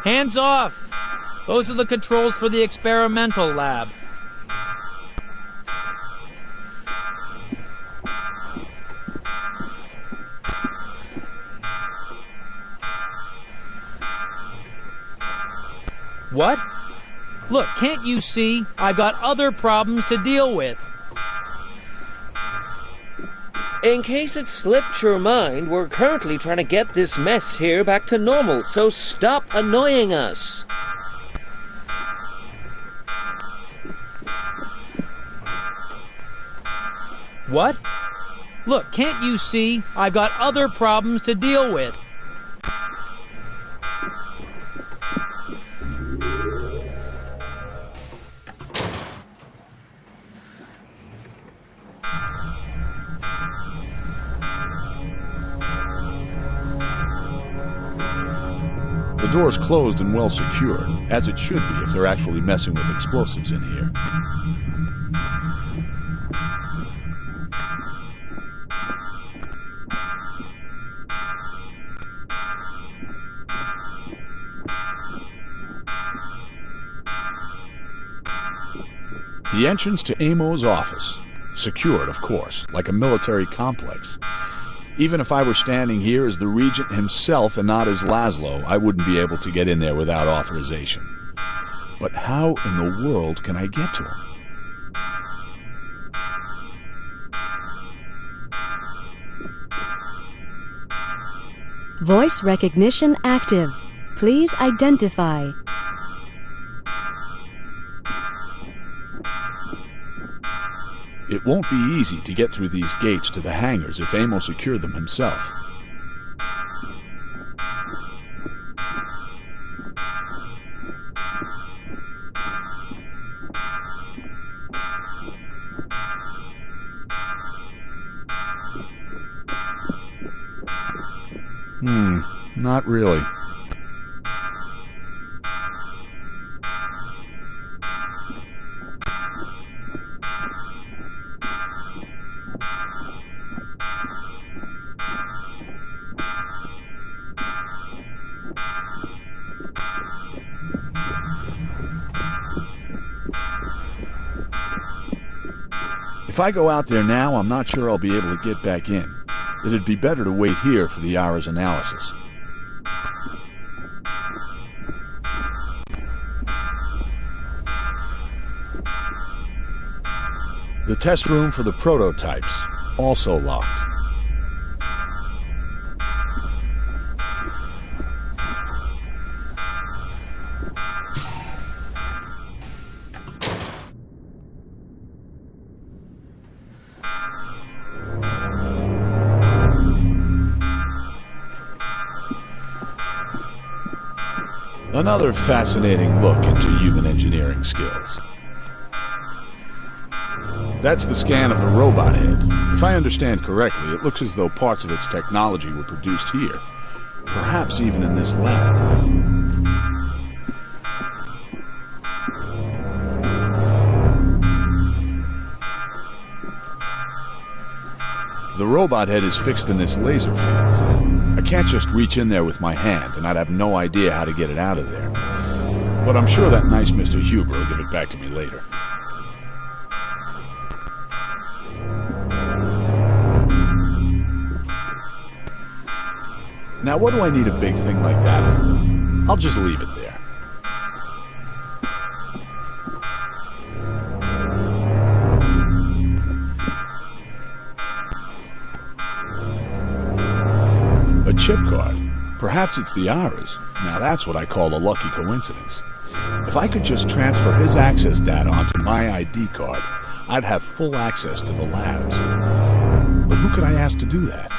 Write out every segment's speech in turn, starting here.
Hands off! Those are the controls for the experimental lab. What? Look, can't you see? I've got other problems to deal with. In case it slipped your mind, we're currently trying to get this mess here back to normal, so stop annoying us. What? Look, can't you see? I've got other problems to deal with. The door's closed and well secured, as it should be if they're actually messing with explosives in here. The entrance to Amo's office. Secured, of course, like a military complex. Even if I were standing here as the Regent himself and not as Laszlo, I wouldn't be able to get in there without authorization. But how in the world can I get to him? Voice recognition active. Please identify. It won't be easy to get through these gates to the hangars if Amo secured them himself. Not really. If I go out there now, I'm not sure I'll be able to get back in. It'd be better to wait here for the Yara's analysis. The test room for the prototypes, also locked. Another fascinating look into human engineering skills. That's the scan of the robot head. If I understand correctly, it looks as though parts of its technology were produced here. Perhaps even in this lab. The robot head is fixed in this laser field. I can't just reach in there with my hand, and I'd have no idea how to get it out of there. But I'm sure that nice Mr. Huber will give it back to me later. Now, what do I need a big thing like that for? I'll just leave it there. A chip card. Perhaps it's the Yara's. Now that's what I call a lucky coincidence. If I could just transfer his access data onto my ID card, I'd have full access to the labs. But who could I ask to do that?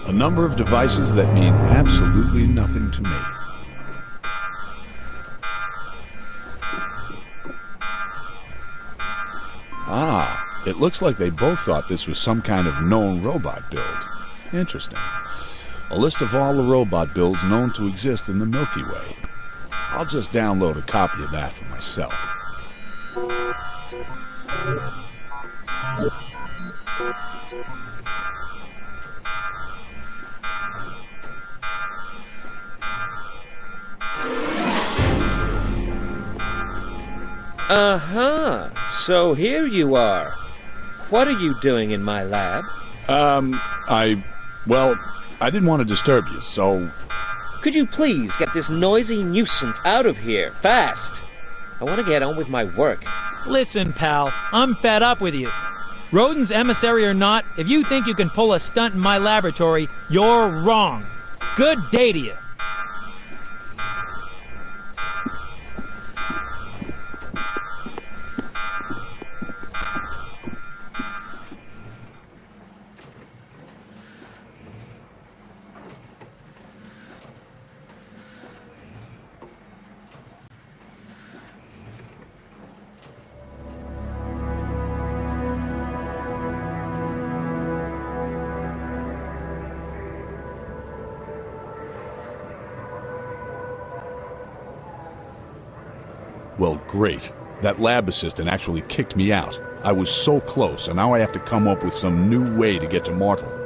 A number of devices that mean absolutely nothing to me. Ah, it looks like they both thought this was some kind of known robot build. Interesting. A list of all the robot builds known to exist in the Milky Way. I'll just download a copy of that for myself. Uh-huh. So here you are. What are you doing in my lab? Well, I didn't want to disturb you, so... Could you please get this noisy nuisance out of here, fast? I want to get on with my work. Listen, pal, I'm fed up with you. Rhodan's emissary or not, if you think you can pull a stunt in my laboratory, you're wrong. Good day to you. Well, great. That lab assistant actually kicked me out. I was so close, and now I have to come up with some new way to get to Mortal.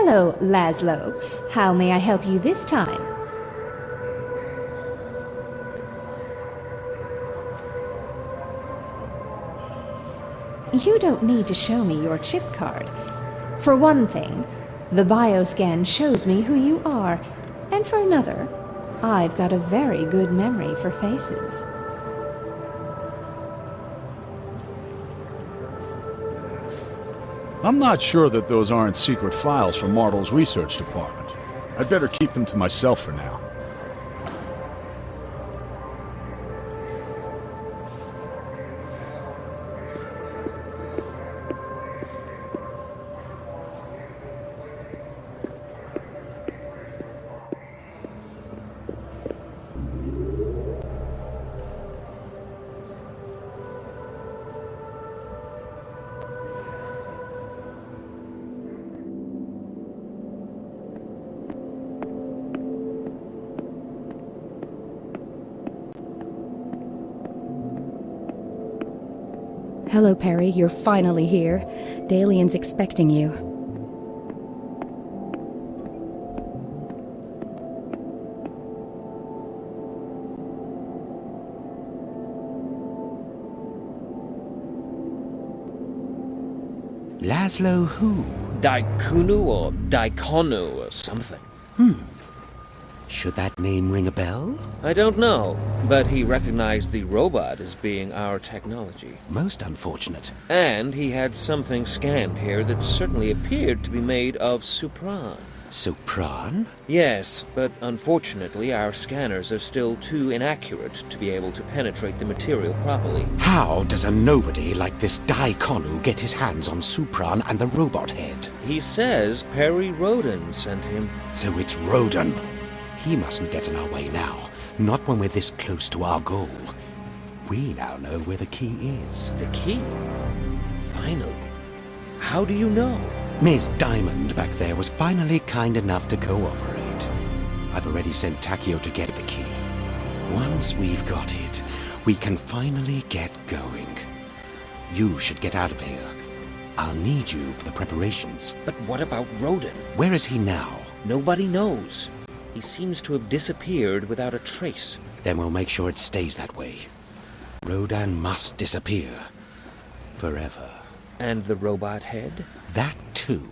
Hello, Laszlo. How may I help you this time? You don't need to show me your chip card. For one thing, the bioscan shows me who you are, and for another, I've got a very good memory for faces. I'm not sure that those aren't secret files from Martel's research department. I'd better keep them to myself for now. Hello, Perry. You're finally here. The alien's expecting you. Laszlo who? Daikunu or Daikonu or something. Should that name ring a bell? I don't know, but he recognized the robot as being our technology. Most unfortunate. And he had something scanned here that certainly appeared to be made of Supran. Supran? Yes, but unfortunately our scanners are still too inaccurate to be able to penetrate the material properly. How does a nobody like this Daikonu get his hands on Supran and the robot head? He says Perry Rhodan sent him. So it's Rhodan. He mustn't get in our way now, not when we're this close to our goal. We now know where the key is. The key? Finally. How do you know? Miss Diamond back there was finally kind enough to cooperate. I've already sent Takio to get the key. Once we've got it, we can finally get going. You should get out of here. I'll need you for the preparations. But what about Rhodan? Where is he now? Nobody knows. He seems to have disappeared without a trace. Then we'll make sure it stays that way. Rhodan must disappear. Forever. And the robot head? That too.